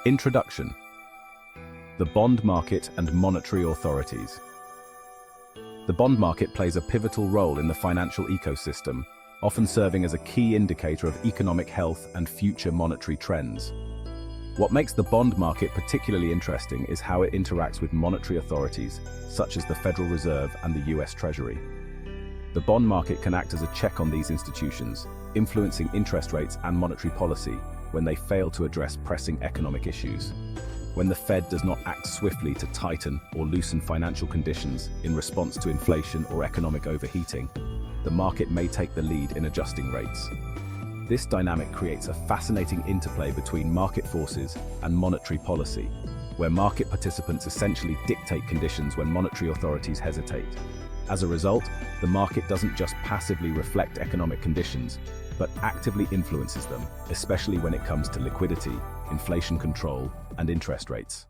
Introduction: the bond market and monetary authorities. The bond market plays a pivotal role in the financial ecosystem, often serving as a key indicator of economic health and future monetary trends. What makes the bond market particularly interesting is how it interacts with monetary authorities, such as the Federal Reserve and the US Treasury. The bond market can act as a check on these institutions, influencing interest rates and monetary policy when they fail to address pressing economic issues. When the Fed does not act swiftly to tighten or loosen financial conditions in response to inflation or economic overheating, the market may take the lead in adjusting rates. This dynamic creates a fascinating interplay between market forces and monetary policy, where market participants essentially dictate conditions when monetary authorities hesitate. As a result, the market doesn't just passively reflect economic conditions, but actively influences them, especially when it comes to liquidity, inflation control, and interest rates.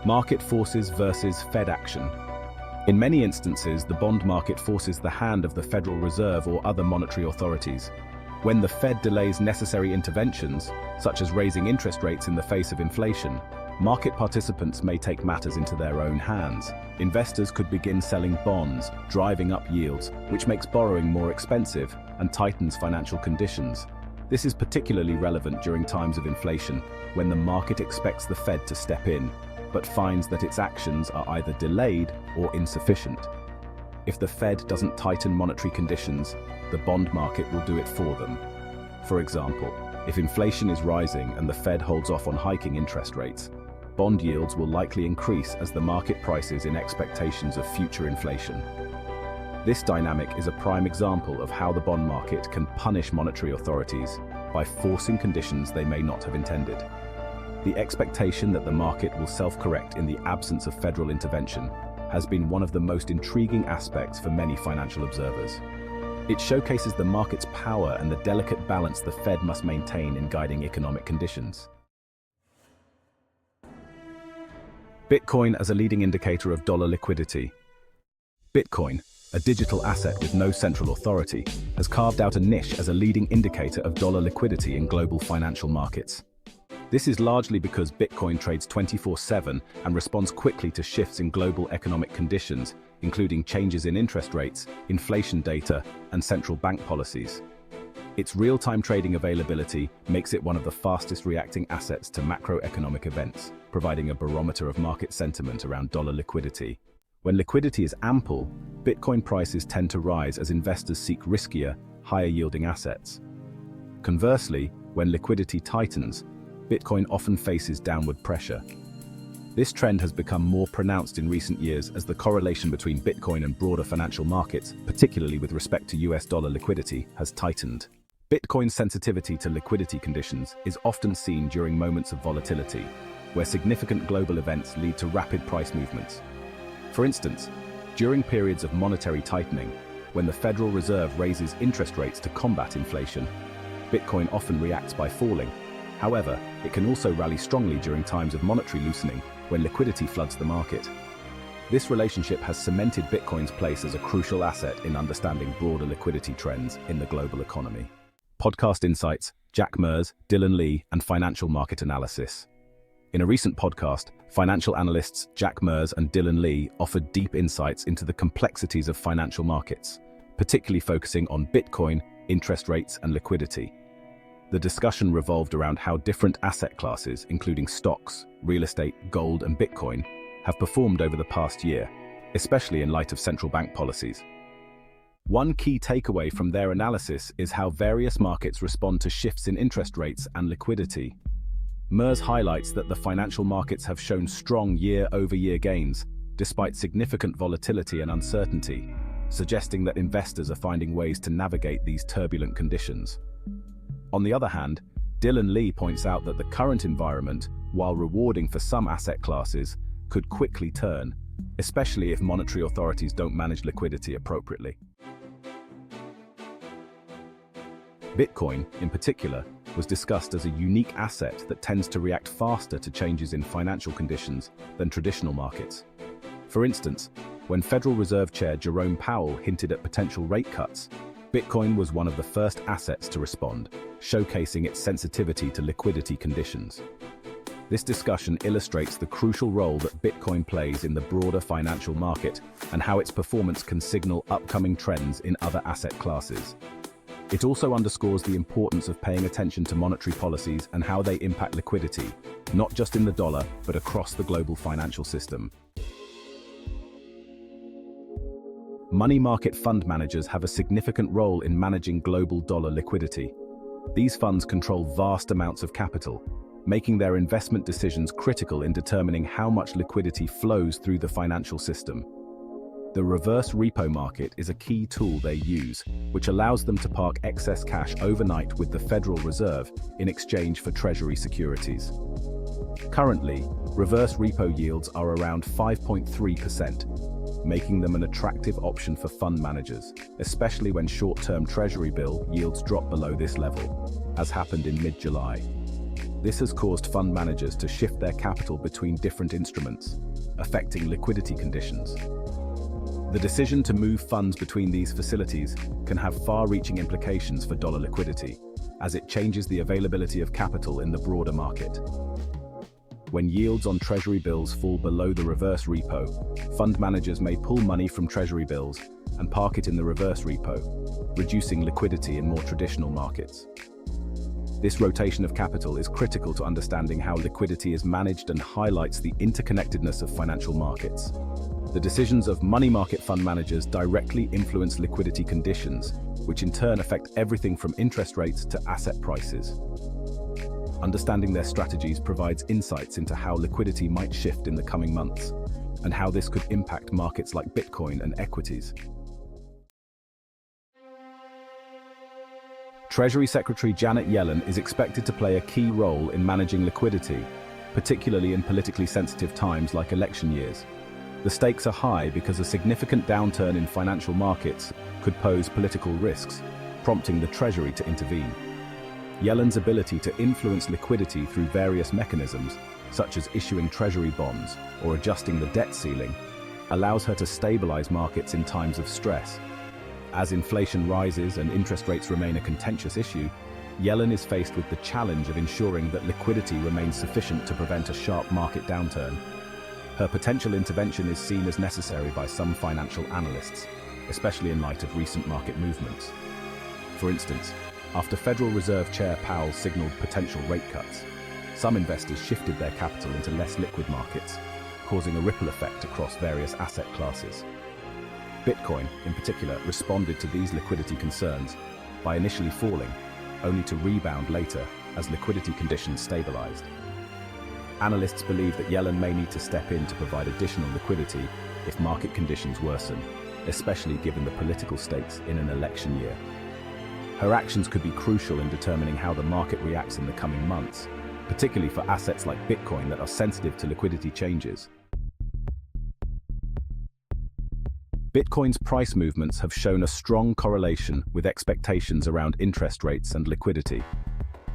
Market forces versus Fed action. In many instances, the bond market forces the hand of the Federal Reserve or other monetary authorities. When the Fed delays necessary interventions, such as raising interest rates in the face of inflation, market participants may take matters into their own hands. Investors could begin selling bonds, driving up yields, which makes borrowing more expensive and tightens financial conditions. This is particularly relevant during times of inflation, when the market expects the Fed to step in, but finds that its actions are either delayed or insufficient. If the Fed doesn't tighten monetary conditions, the bond market will do it for them. For example, if inflation is rising and the Fed holds off on hiking interest rates, bond yields will likely increase as the market prices in expectations of future inflation. This dynamic is a prime example of how the bond market can punish monetary authorities by forcing conditions they may not have intended. The expectation that the market will self-correct in the absence of federal intervention has been one of the most intriguing aspects for many financial observers. It showcases the market's power and the delicate balance the Fed must maintain in guiding economic conditions. Bitcoin as a leading indicator of dollar liquidity. Bitcoin, a digital asset with no central authority, has carved out a niche as a leading indicator of dollar liquidity in global financial markets. This is largely because Bitcoin trades 24/7 and responds quickly to shifts in global economic conditions, including changes in interest rates, inflation data, and central bank policies. Its real-time trading availability makes it one of the fastest reacting assets to macroeconomic events, providing a barometer of market sentiment around dollar liquidity. When liquidity is ample, Bitcoin prices tend to rise as investors seek riskier, higher-yielding assets. Conversely, when liquidity tightens, Bitcoin often faces downward pressure. This trend has become more pronounced in recent years as the correlation between Bitcoin and broader financial markets, particularly with respect to US dollar liquidity, has tightened. Bitcoin's sensitivity to liquidity conditions is often seen during moments of volatility, where significant global events lead to rapid price movements. For instance, during periods of monetary tightening, when the Federal Reserve raises interest rates to combat inflation, Bitcoin often reacts by falling. However, it can also rally strongly during times of monetary loosening, when liquidity floods the market. This relationship has cemented Bitcoin's place as a crucial asset in understanding broader liquidity trends in the global economy. Podcast Insights, Jack Mers, Dylan Lee, and Financial Market Analysis. In a recent podcast, financial analysts Jack Mers and Dylan Lee offered deep insights into the complexities of financial markets, particularly focusing on Bitcoin, interest rates, and liquidity. The discussion revolved around how different asset classes, including stocks, real estate, gold, and Bitcoin, have performed over the past year, especially in light of central bank policies. One key takeaway from their analysis is how various markets respond to shifts in interest rates and liquidity. Mers highlights that the financial markets have shown strong year-over-year gains, despite significant volatility and uncertainty, suggesting that investors are finding ways to navigate these turbulent conditions. On the other hand, Dylan Lee points out that the current environment, while rewarding for some asset classes, could quickly turn, especially if monetary authorities don't manage liquidity appropriately. Bitcoin, in particular, was discussed as a unique asset that tends to react faster to changes in financial conditions than traditional markets. For instance, when Federal Reserve Chair Jerome Powell hinted at potential rate cuts, Bitcoin was one of the first assets to respond, showcasing its sensitivity to liquidity conditions. This discussion illustrates the crucial role that Bitcoin plays in the broader financial market and how its performance can signal upcoming trends in other asset classes. It also underscores the importance of paying attention to monetary policies and how they impact liquidity, not just in the dollar, but across the global financial system. Money market fund managers have a significant role in managing global dollar liquidity. These funds control vast amounts of capital, making their investment decisions critical in determining how much liquidity flows through the financial system. The reverse repo market is a key tool they use, which allows them to park excess cash overnight with the Federal Reserve in exchange for Treasury securities. Currently, reverse repo yields are around 5.3%, making them an attractive option for fund managers, especially when short-term Treasury bill yields drop below this level, as happened in mid-July. This has caused fund managers to shift their capital between different instruments, affecting liquidity conditions. The decision to move funds between these facilities can have far-reaching implications for dollar liquidity, as it changes the availability of capital in the broader market. When yields on Treasury bills fall below the reverse repo, fund managers may pull money from Treasury bills and park it in the reverse repo, reducing liquidity in more traditional markets. This rotation of capital is critical to understanding how liquidity is managed and highlights the interconnectedness of financial markets. The decisions of money market fund managers directly influence liquidity conditions, which in turn affect everything from interest rates to asset prices. Understanding their strategies provides insights into how liquidity might shift in the coming months, and how this could impact markets like Bitcoin and equities. Treasury Secretary Janet Yellen is expected to play a key role in managing liquidity, particularly in politically sensitive times like election years. The stakes are high because a significant downturn in financial markets could pose political risks, prompting the Treasury to intervene. Yellen's ability to influence liquidity through various mechanisms, such as issuing Treasury bonds or adjusting the debt ceiling, allows her to stabilize markets in times of stress. As inflation rises and interest rates remain a contentious issue, Yellen is faced with the challenge of ensuring that liquidity remains sufficient to prevent a sharp market downturn. Her potential intervention is seen as necessary by some financial analysts, especially in light of recent market movements. For instance, after Federal Reserve Chair Powell signaled potential rate cuts, some investors shifted their capital into less liquid markets, causing a ripple effect across various asset classes. Bitcoin, in particular, responded to these liquidity concerns by initially falling, only to rebound later as liquidity conditions stabilized. Analysts believe that Yellen may need to step in to provide additional liquidity if market conditions worsen, especially given the political stakes in an election year. Her actions could be crucial in determining how the market reacts in the coming months, particularly for assets like Bitcoin that are sensitive to liquidity changes. Bitcoin's price movements have shown a strong correlation with expectations around interest rates and liquidity.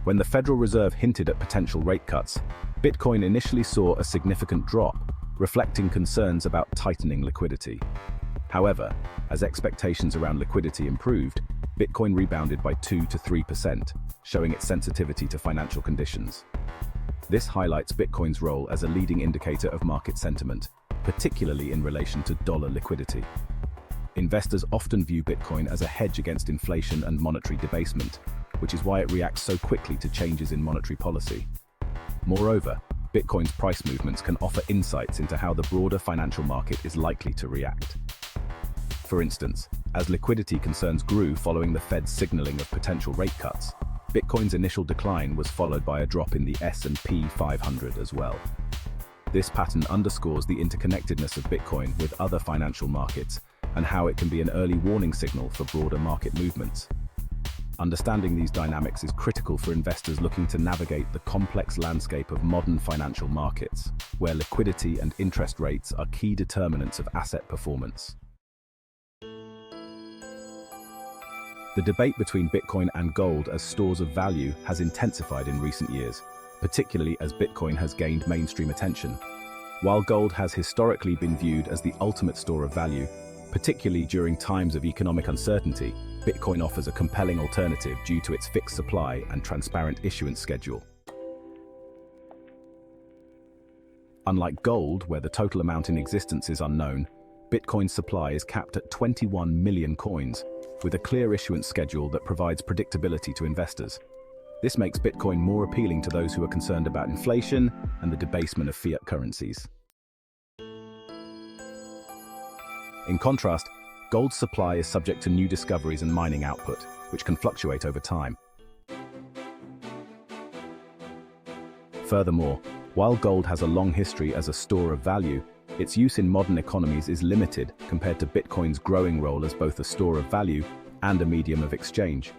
When the Federal Reserve hinted at potential rate cuts, Bitcoin initially saw a significant drop, reflecting concerns about tightening liquidity. However, as expectations around liquidity improved, Bitcoin rebounded by 2 to 3%, showing its sensitivity to financial conditions. This highlights Bitcoin's role as a leading indicator of market sentiment, particularly in relation to dollar liquidity. Investors often view Bitcoin as a hedge against inflation and monetary debasement, which is why it reacts so quickly to changes in monetary policy. Moreover, Bitcoin's price movements can offer insights into how the broader financial market is likely to react. For instance, as liquidity concerns grew following the Fed's signaling of potential rate cuts, Bitcoin's initial decline was followed by a drop in the S&P 500 as well. This pattern underscores the interconnectedness of Bitcoin with other financial markets and how it can be an early warning signal for broader market movements. Understanding these dynamics is critical for investors looking to navigate the complex landscape of modern financial markets, where liquidity and interest rates are key determinants of asset performance. The debate between Bitcoin and gold as stores of value has intensified in recent years, particularly as Bitcoin has gained mainstream attention. While gold has historically been viewed as the ultimate store of value, particularly during times of economic uncertainty, Bitcoin offers a compelling alternative due to its fixed supply and transparent issuance schedule. Unlike gold, where the total amount in existence is unknown, Bitcoin's supply is capped at 21 million coins, with a clear issuance schedule that provides predictability to investors. This makes Bitcoin more appealing to those who are concerned about inflation and the debasement of fiat currencies. In contrast, gold's supply is subject to new discoveries and mining output, which can fluctuate over time. Furthermore, while gold has a long history as a store of value, its use in modern economies is limited compared to Bitcoin's growing role as both a store of value and a medium of exchange.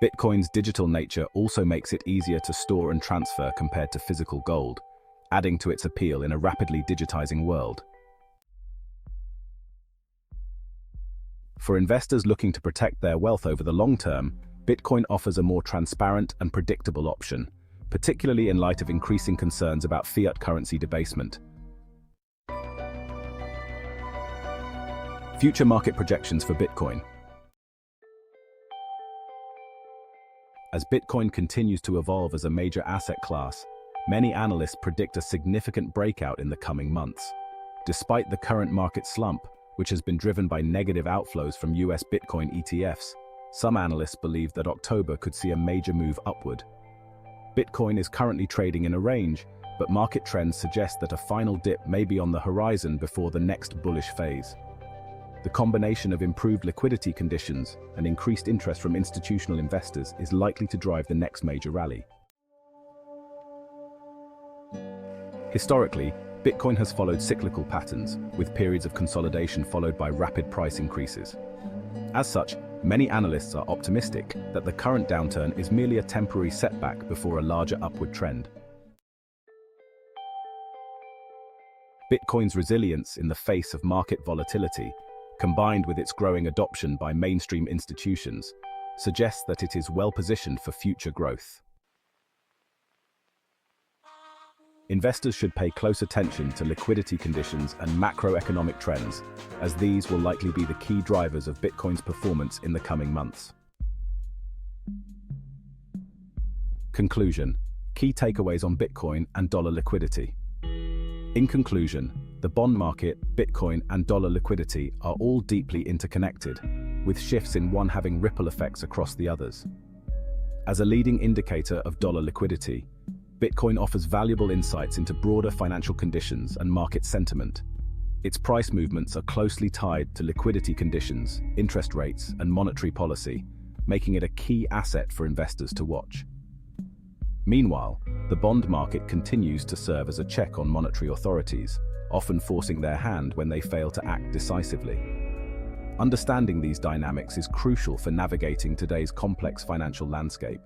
Bitcoin's digital nature also makes it easier to store and transfer compared to physical gold, adding to its appeal in a rapidly digitizing world. For investors looking to protect their wealth over the long term, Bitcoin offers a more transparent and predictable option, particularly in light of increasing concerns about fiat currency debasement. Future market projections for Bitcoin. As Bitcoin continues to evolve as a major asset class, many analysts predict a significant breakout in the coming months. Despite the current market slump, which has been driven by negative outflows from US Bitcoin ETFs, some analysts believe that October could see a major move upward. Bitcoin is currently trading in a range, but market trends suggest that a final dip may be on the horizon before the next bullish phase. The combination of improved liquidity conditions and increased interest from institutional investors is likely to drive the next major rally. Historically, Bitcoin has followed cyclical patterns, with periods of consolidation followed by rapid price increases. As such, many analysts are optimistic that the current downturn is merely a temporary setback before a larger upward trend. Bitcoin's resilience in the face of market volatility, combined with its growing adoption by mainstream institutions, suggests that it is well positioned for future growth. Investors should pay close attention to liquidity conditions and macroeconomic trends, as these will likely be the key drivers of Bitcoin's performance in the coming months. Conclusion: key takeaways on Bitcoin and dollar liquidity. In conclusion, the bond market, Bitcoin, and dollar liquidity are all deeply interconnected, with shifts in one having ripple effects across the others. As a leading indicator of dollar liquidity, Bitcoin offers valuable insights into broader financial conditions and market sentiment. Its price movements are closely tied to liquidity conditions, interest rates, and monetary policy, making it a key asset for investors to watch. Meanwhile, the bond market continues to serve as a check on monetary authorities, often forcing their hand when they fail to act decisively. Understanding these dynamics is crucial for navigating today's complex financial landscape.